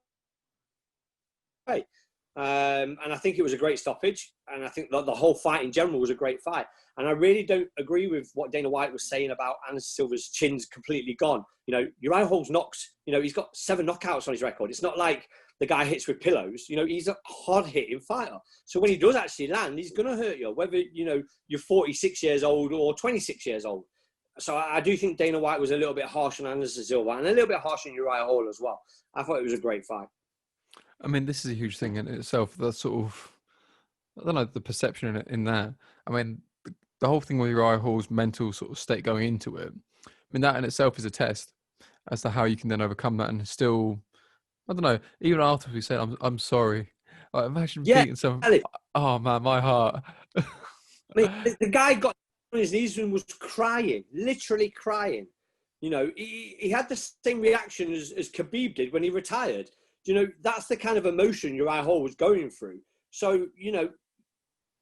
And I think it was a great stoppage, and I think the whole fight in general was a great fight. And I really don't agree with what Dana White was saying about Anderson Silva's chin's completely gone. Uriah Hall's knocked, he's got 7 knockouts on his record. It's not like the guy hits with pillows. He's a hard-hitting fighter. So when he does actually land, he's going to hurt you, whether, you're 46 years old or 26 years old. So I do think Dana White was a little bit harsh on Anderson Silva, and a little bit harsh on Uriah Hall as well. I thought it was a great fight. I mean, this is a huge thing in itself. The sort of, I don't know, the perception in there. I mean, the whole thing with Uriah Hall's mental sort of state going into it. I mean, that in itself is a test as to how you can then overcome that and still, I don't know, even after we said, I'm sorry. Like, imagine beating someone. Oh man, my heart. I mean, the guy got on his knees and was crying, literally crying. He had the same reaction as Khabib did when he retired. That's the kind of emotion Uriah Hall was going through. So,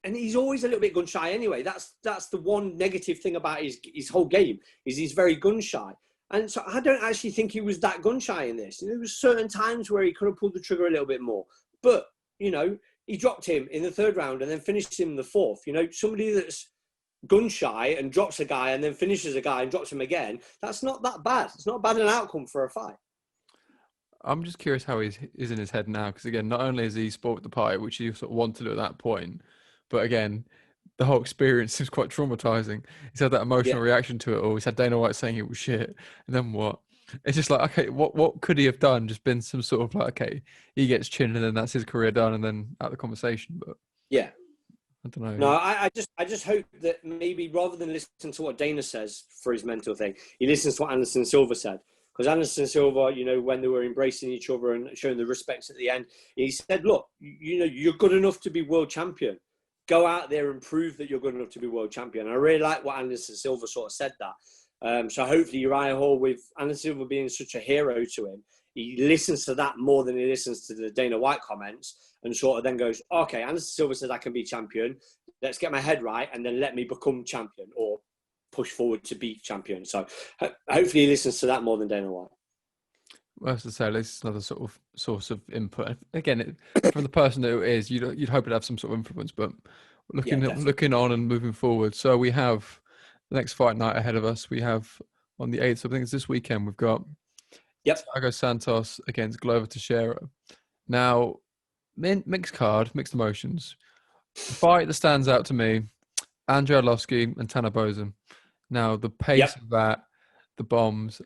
and he's always a little bit gun shy anyway. That's the one negative thing about his whole game, is he's very gun shy. And so I don't actually think he was that gun shy in this. There was certain times where he could have pulled the trigger a little bit more. But, he dropped him in the third round and then finished him in the fourth. Somebody that's gun shy and drops a guy and then finishes a guy and drops him again, that's not that bad. It's not bad an outcome for a fight. I'm just curious how he's in his head now, because again, not only is he sport the pie, which he sort of wanted to do at that point, but again, the whole experience is quite traumatizing. He's had that emotional reaction to it all. He's had Dana White saying it was shit, and then what? It's just like, okay, what could he have done? Just been some sort of like, okay, he gets chinned, and then that's his career done, and then out of the conversation. But yeah, I don't know. No, I just hope that maybe rather than listen to what Dana says for his mental thing, he listens to what Anderson Silva said. Because Anderson Silva, when they were embracing each other and showing the respect at the end, he said, look, you're good enough to be world champion. Go out there and prove that you're good enough to be world champion. And I really like what Anderson Silva sort of said that. So hopefully Uriah Hall, with Anderson Silva being such a hero to him, he listens to that more than he listens to the Dana White comments, and sort of then goes, okay, Anderson Silva says I can be champion. Let's get my head right, and then let me become champion, or push forward to be champion. So hopefully he listens to that more than Dana White. Well, as I say, this is another sort of source of input. Again, from the person who it is, you'd hope it'd have some sort of influence, but looking on and moving forward. So we have the next fight night ahead of us. We have on the 8th, I think it's this weekend, we've got Thiago Santos against Glover Teixeira. Now, mixed card, mixed emotions. The fight that stands out to me, Andrei Arlovski and Tanner Bozen. Now, the pace of that, the bombs.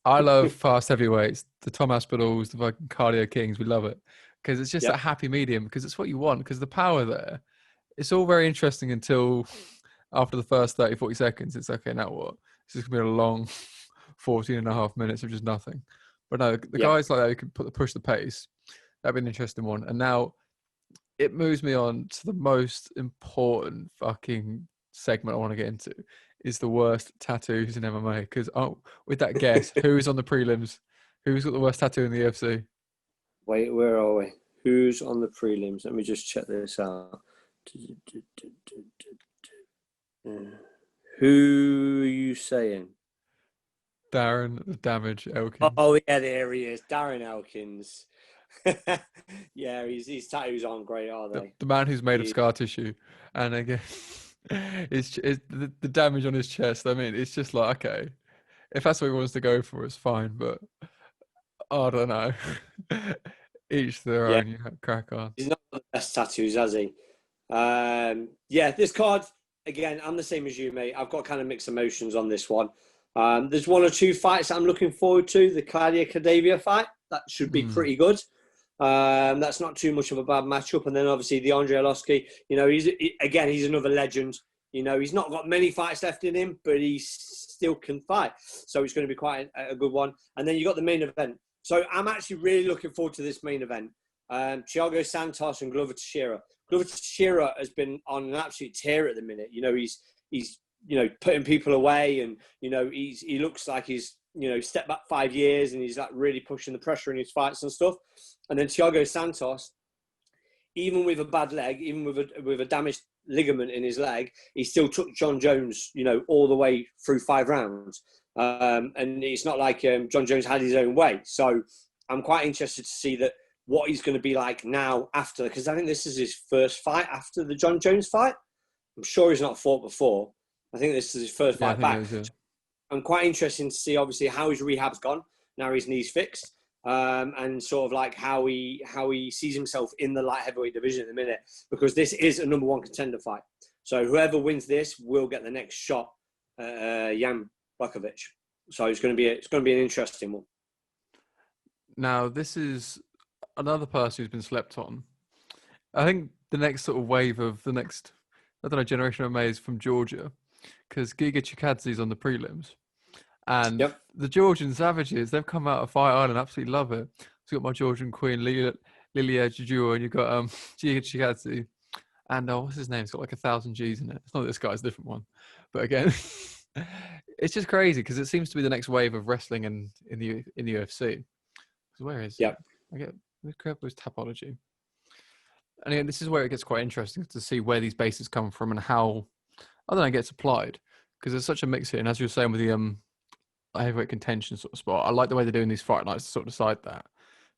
I love fast heavyweights, the Tom Aspinalls, the fucking cardio kings. We love it because it's just a happy medium, because it's what you want, because the power there, it's all very interesting until after the first 30, 40 seconds. It's okay, now what? This is going to be a long 14 and a half minutes of just nothing. But no, the guys like that who can push the pace, that'd be an interesting one. And now it moves me on to the most important fucking segment I want to get into, is the worst tattoos in MMA. Because with that guess, who's on the prelims? Who's got the worst tattoo in the UFC? Wait, where are we? Who's on the prelims? Let me just check this out. Who are you saying? Darren the Damage Elkins. Oh yeah, there he is, Darren Elkins. Yeah, his tattoos aren't great, are they? The man who's made of scar tissue, and again, it's the damage on his chest. I mean, it's just like, okay, if that's what he wants to go for, it's fine. But I don't know. Each their Yeah, own. You have crack on. he's not got the best tattoos, has he? Yeah, this card, again, I'm the same as you, mate. I've got kind of mixed emotions on this one. There's one or two fights I'm looking forward to. The Claudia Cadavia fight, that should be pretty good. That's not too much of a bad matchup. And then obviously the Andre Arlovski, you know, he's another legend. You know, he's not got many fights left in him, but he still can fight. So it's going to be quite a good one. And then you got the main event. So I'm actually really looking forward to this main event. Thiago Santos and Glover Teixeira. Glover Teixeira has been on an absolute tear at the minute. You know, he's you know, putting people away, and you know, he looks like he's, you know, stepped back 5 years, and he's like really pushing the pressure in his fights and stuff. And then Thiago Santos, even with a bad leg, even with a damaged ligament in his leg, he still took John Jones, you know, all the way through 5 rounds. And it's not like John Jones had his own way. So I'm quite interested to see that what he's going to be like now after, because I think this is his first fight after the John Jones fight. I'm sure he's not fought before. I think this is his first fight back. I'm quite interested to see, obviously, how his rehab's gone. Now his knee's fixed. And sort of like how he sees himself in the light heavyweight division at the minute, because this is a #1 contender fight. So whoever wins this will get the next shot at Jan Blachowicz. So it's going to be an interesting one. Now this is another person who's been slept on. I think the next sort of wave of the next, I don't know, generation of MMA is from Georgia, because Giga Chikadze's on the prelims. And the Georgian Savages, they've come out of Fight Island, absolutely love it. So you've got my Georgian queen, Lilia Jujua, and you've got Giga Chikadze. And what's his name? It's got like 1,000 G's in it. It's not this guy, it's a different one. But again, it's just crazy because it seems to be the next wave of wrestling in the UFC. Where is it? I get careful with topology. And again, this is where it gets quite interesting to see where these bases come from and how, I don't know, it gets applied. Because there's such a mix here. And as you were saying with the heavyweight contention sort of spot, I like the way they're doing these fight nights to sort of decide that.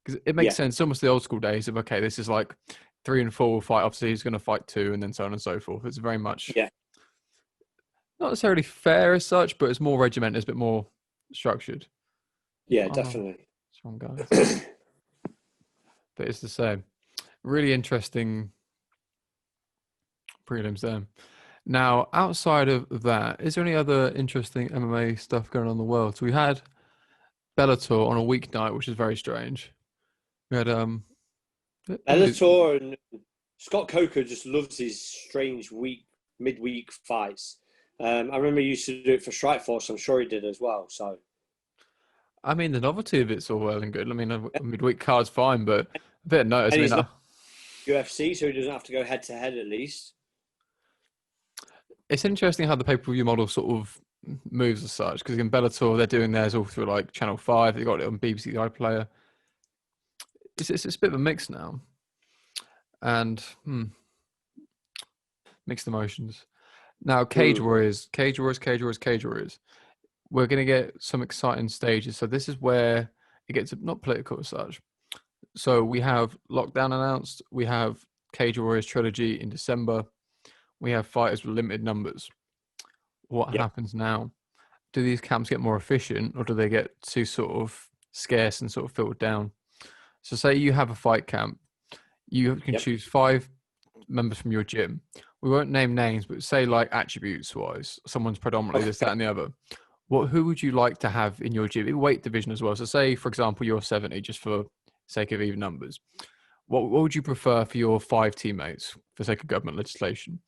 Because it makes sense. It's almost the old school days of, okay, this is like 3 and 4 will fight, obviously he's going to fight 2, and then so on and so forth. It's very much not necessarily fair as such, but it's more regimented, it's a bit more structured. Yeah, definitely. Strong guy. But it's the same. Really interesting prelims there. Now, outside of that, is there any other interesting MMA stuff going on in the world? So we had Bellator on a weeknight, which is very strange. We had Bellator, and Scott Coker just loves his strange midweek fights. I remember he used to do it for Strikeforce. I'm sure he did as well. So, I mean, the novelty of it's all well and good. I mean, a midweek card's fine, but a bit of notice. And he's not UFC, so he doesn't have to go head to head at least. It's interesting how the pay-per-view model sort of moves as such, because in Bellator, they're doing theirs all through like Channel 5. They got it on BBC iPlayer. It's a bit of a mix now. And mixed emotions. Now, Cage Warriors. We're going to get some exciting stages. So this is where it gets not political as such. So we have Lockdown announced. We have Cage Warriors Trilogy in December. We have fighters with limited numbers. What happens now? Do these camps get more efficient, or do they get too sort of scarce and sort of filtered down? So say you have a fight camp. You can choose 5 members from your gym. We won't name names, but say like attributes-wise, someone's predominantly this, that, and the other. Who would you like to have in your gym? Weight division as well. So say, for example, you're 70, just for sake of even numbers. What would you prefer for your 5 teammates for sake of government legislation?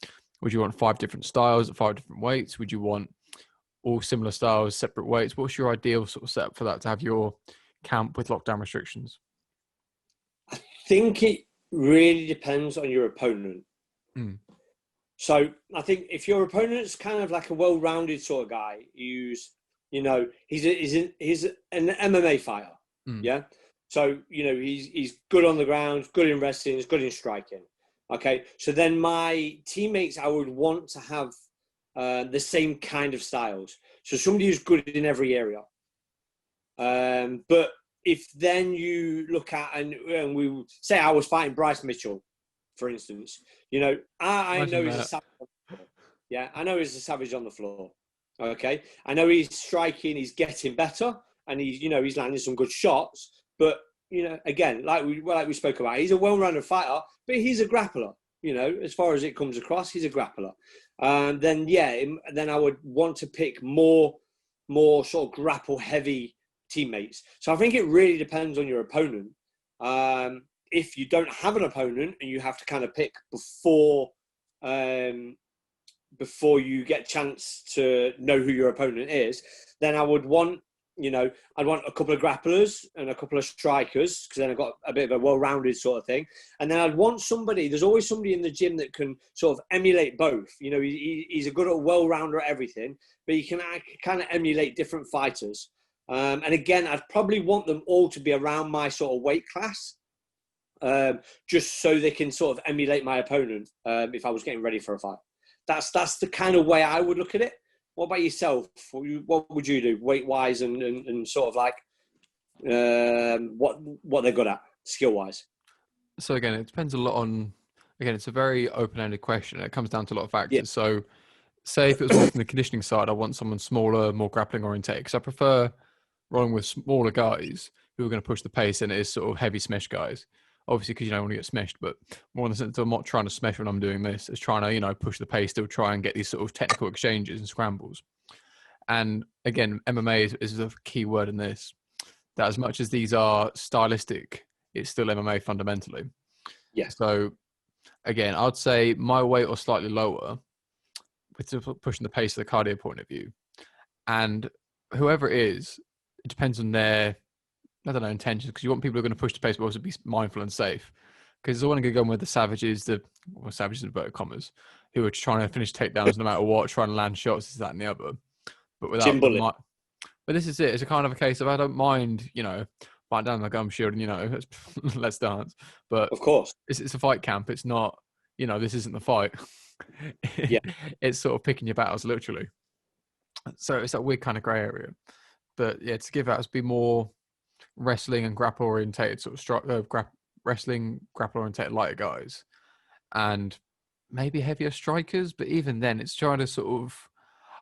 Would you want 5 different styles at 5 different weights? Would you want all similar styles, separate weights? What's your ideal sort of setup for that to have your camp with lockdown restrictions? I think it really depends on your opponent. So I think if your opponent's kind of like a well-rounded sort of guy, who's, you know, he's an MMA fighter, So, you know, he's good on the ground, good in wrestling, he's good in striking. Okay, so then my teammates, I would want to have the same kind of styles. So somebody who's good in every area. But if then you look at, and we say I was fighting Bryce Mitchell, for instance, you know, I know he's a savage on the floor. Yeah, I know he's a savage on the floor. Okay, I know he's striking, he's getting better, and he's, you know, he's landing some good shots. But, you know, again, like we spoke about, he's a well-rounded fighter, but he's a grappler. You know, as far as it comes across, he's a grappler. Then I would want to pick more sort of grapple-heavy teammates. So I think it really depends on your opponent. If you don't have an opponent and you have to kind of pick before you get a chance to know who your opponent is, then I would want, you know, I'd want a couple of grapplers and a couple of strikers, because then I've got a bit of a well-rounded sort of thing. And then I'd want somebody, there's always somebody in the gym that can sort of emulate both. You know, he's a good at well-rounder at everything, but he can kind of emulate different fighters. And again, I'd probably want them all to be around my sort of weight class, just so they can sort of emulate my opponent if I was getting ready for a fight. That's the kind of way I would look at it. What about yourself? What would you do, weight-wise, and sort of like what they're good at, skill-wise? So again, it depends a lot on. Again, it's a very open-ended question. It comes down to a lot of factors. Yeah. So, say if it was more from the conditioning side, I want someone smaller, more grappling oriented, because I prefer rolling with smaller guys who are going to push the pace, and it is sort of heavy smash guys. Obviously, because you don't want to get smashed, but more in the sense of I'm not trying to smash when I'm doing this. It's trying to, you know, push the pace, still try and get these sort of technical exchanges and scrambles. And again, MMA is a key word in this. That as much as these are stylistic, it's still MMA fundamentally. Yeah. So again, I'd say my weight or slightly lower, with pushing the pace of the cardio point of view. And whoever it is, it depends on their, I don't know, intentions, because you want people who are going to push the pace but also be mindful and safe. Because it's all going to go with the savages, savages in inverted commas, who are trying to finish takedowns no matter what, trying to land shots, this, that, and the other. But without but this is it. It's a kind of a case of, I don't mind, you know, biting down my gum shield and, you know, let's dance. But of course, it's a fight camp. It's not, you know, this isn't the fight. Yeah. It's sort of picking your battles, literally. So it's that weird kind of grey area. But yeah, to give out, be more wrestling and grapple orientated, sort of wrestling, grapple orientated lighter guys, and maybe heavier strikers. But even then, it's trying to sort of,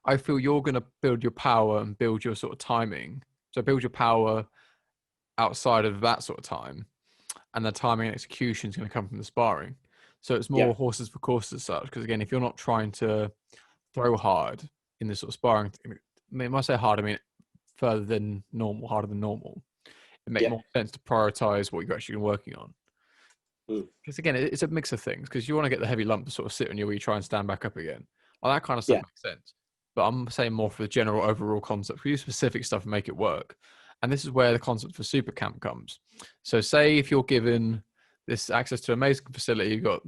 I feel you're going to build your power and build your sort of timing. So build your power outside of that sort of time, and the timing and execution is going to come from the sparring. So it's more horses for courses as such. Because again, if you're not trying to throw hard in this sort of sparring, I mean, when I say hard, I mean further than normal, harder than normal. It makes more sense to prioritize what you're actually working on. Because again, it's a mix of things. Because you want to get the heavy lump to sort of sit on you where you try and stand back up again. Well, that kind of stuff makes sense. But I'm saying more for the general overall concept. We use specific stuff and make it work. And this is where the concept for super camp comes. So say if you're given this access to an amazing facility, you've got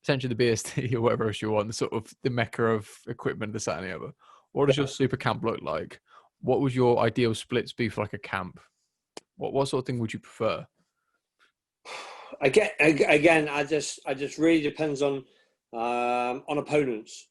essentially the BST or whatever else you want, the sort of the mecca of equipment, this, that, and the other. What does your super camp look like? What would your ideal splits be for like a camp? What sort of thing would you prefer? Again, I just really depends on opponents.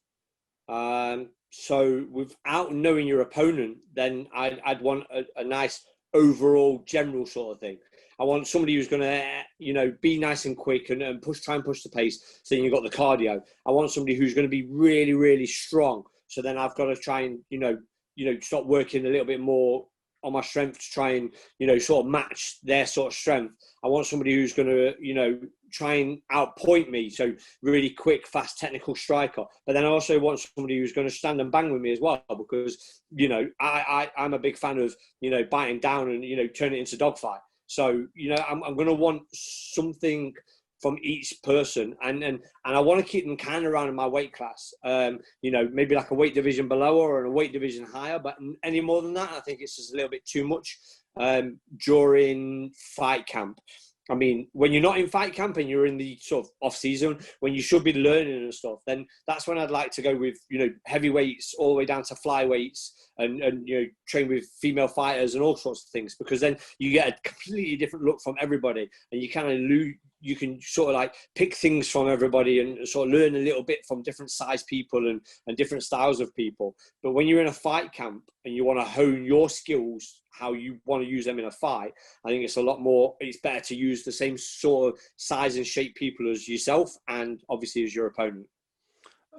So without knowing your opponent, then I'd want a nice overall general sort of thing. I want somebody who's going to, you know, be nice and quick and try and push the pace. So you've got the cardio. I want somebody who's going to be really, really strong. So then I've got to try and, you know, start working a little bit more on my strength to try and, you know, sort of match their sort of strength. I want somebody who's going to, you know, try and outpoint me. So really quick, fast, technical striker. But then I also want somebody who's going to stand and bang with me as well, because, you know, I'm a big fan of, you know, biting down and, you know, turn it into dogfight. So, you know, I'm going to want something from each person, and I want to keep them kind of around in my weight class. You know, maybe like a weight division below or a weight division higher, but any more than that, I think it's just a little bit too much during fight camp. I mean, when you're not in fight camp and you're in the sort of off season, when you should be learning and stuff, then that's when I'd like to go with, you know, heavyweights all the way down to flyweights and you know, train with female fighters and all sorts of things, because then you get a completely different look from everybody, and you kind of you can sort of like pick things from everybody and sort of learn a little bit from different size people and different styles of people. But when you're in a fight camp and you want to hone your skills, how you want to use them in a fight, I think it's better to use the same sort of size and shape people as yourself and obviously as your opponent.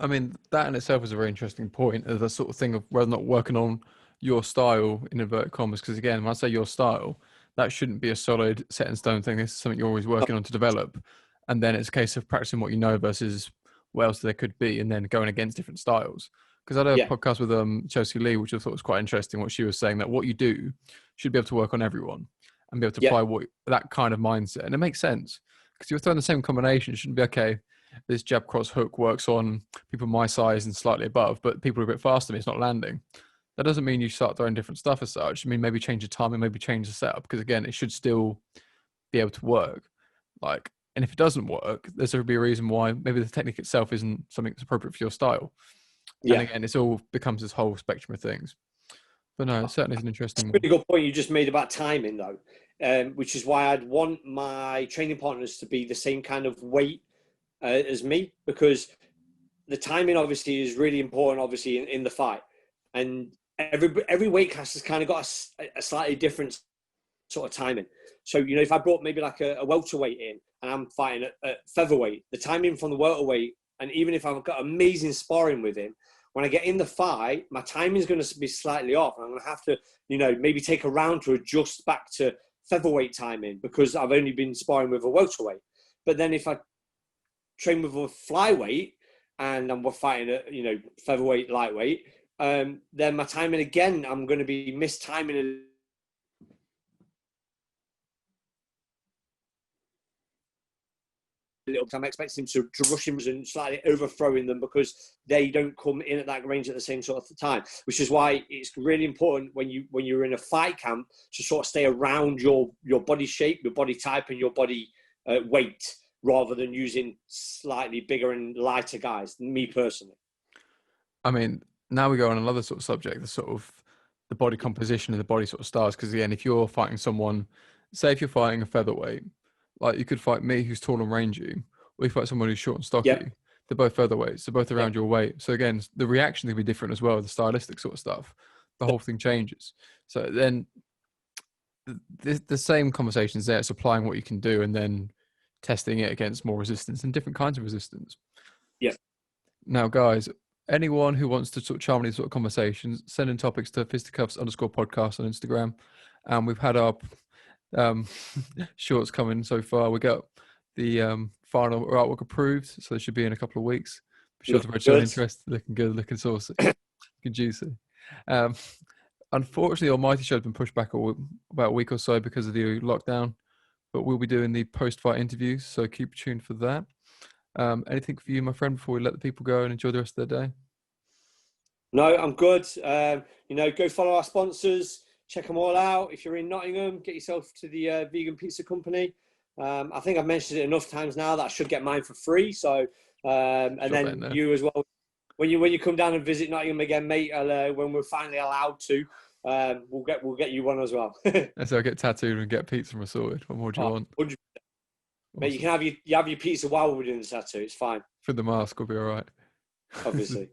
I mean, that in itself is a very interesting point, of the sort of thing of whether or not working on your style in inverted commas. Because again, when I say your style, that shouldn't be a solid set in stone thing. This is something you're always working on to develop. And then it's a case of practicing what you know versus what else there could be, and then going against different styles. Because I had a podcast with Chelsea Lee, which I thought was quite interesting. What she was saying, that what you do should be able to work on everyone and be able to apply that kind of mindset. And it makes sense, because you're throwing the same combination. It shouldn't be, okay, this jab cross hook works on people my size and slightly above, but people are a bit faster than me, it's not landing. That doesn't mean you start throwing different stuff as such. I mean, maybe change the timing, maybe change the setup, because again, it should still be able to work. Like, and if it doesn't work, there's going to be a reason why. Maybe the technique itself isn't something that's appropriate for your style. And again, it's all becomes this whole spectrum of things. But no, it certainly is an interesting one. Pretty good point you just made about timing, though, which is why I'd want my training partners to be the same kind of weight as me, because the timing obviously is really important, obviously in the fight, and every weight class has kind of got a slightly different sort of timing. So, you know, if I brought maybe like a welterweight in and I'm fighting at featherweight, the timing from the welterweight, and even if I've got amazing sparring with him, when I get in the fight, my timing is going to be slightly off. And I'm going to have to, you know, maybe take a round to adjust back to featherweight timing because I've only been sparring with a welterweight. But then if I train with a flyweight and we're fighting at, you know, featherweight, lightweight, then my timing again, I'm going to be mistiming a little bit. I'm expecting him to rush him and slightly overthrowing them because they don't come in at that range at the same sort of time, which is why it's really important when you're in a fight camp to sort of stay around your body shape, your body type, and your body weight, rather than using slightly bigger and lighter guys, me personally. I mean, now we go on another sort of subject, the sort of the body composition and the body sort of styles. Because again, if you're fighting someone, say if you're fighting a featherweight, like you could fight me who's tall and rangy, or you fight someone who's short and stocky. Yep. They're both featherweights. They're both around your weight. So again, the reaction can be different as well, the stylistic sort of stuff. The whole thing changes. So then the same conversations there. It's applying what you can do and then testing it against more resistance and different kinds of resistance. Yeah. Now, guys, anyone who wants to sort of chime in these sort of conversations, send in topics to Fisticuffs_podcast on Instagram. And we've had our shorts coming so far. We got the final artwork approved, so they should be in a couple of weeks. Be sure to register interest. Looking good, looking saucy, looking juicy. Unfortunately, Almighty Show has been pushed back about a week or so because of the lockdown, but we'll be doing the post-fight interviews, so keep tuned for that. Anything for you, my friend, before we let the people go and enjoy the rest of their day? No, I'm good. You know, go follow our sponsors. Check them all out. If you're in Nottingham, get yourself to the Vegan Pizza Company. I think I've mentioned it enough times now that I should get mine for free. So, and sure, then you as well. When you come down and visit Nottingham again, mate, when we're finally allowed to, we'll get you one as well. So I'll get tattooed and get pizza from sorted. What more do you want? 100%. Mate, you can have your pizza while we're doing the tattoo. It's fine. For the mask, we'll be all right. Obviously.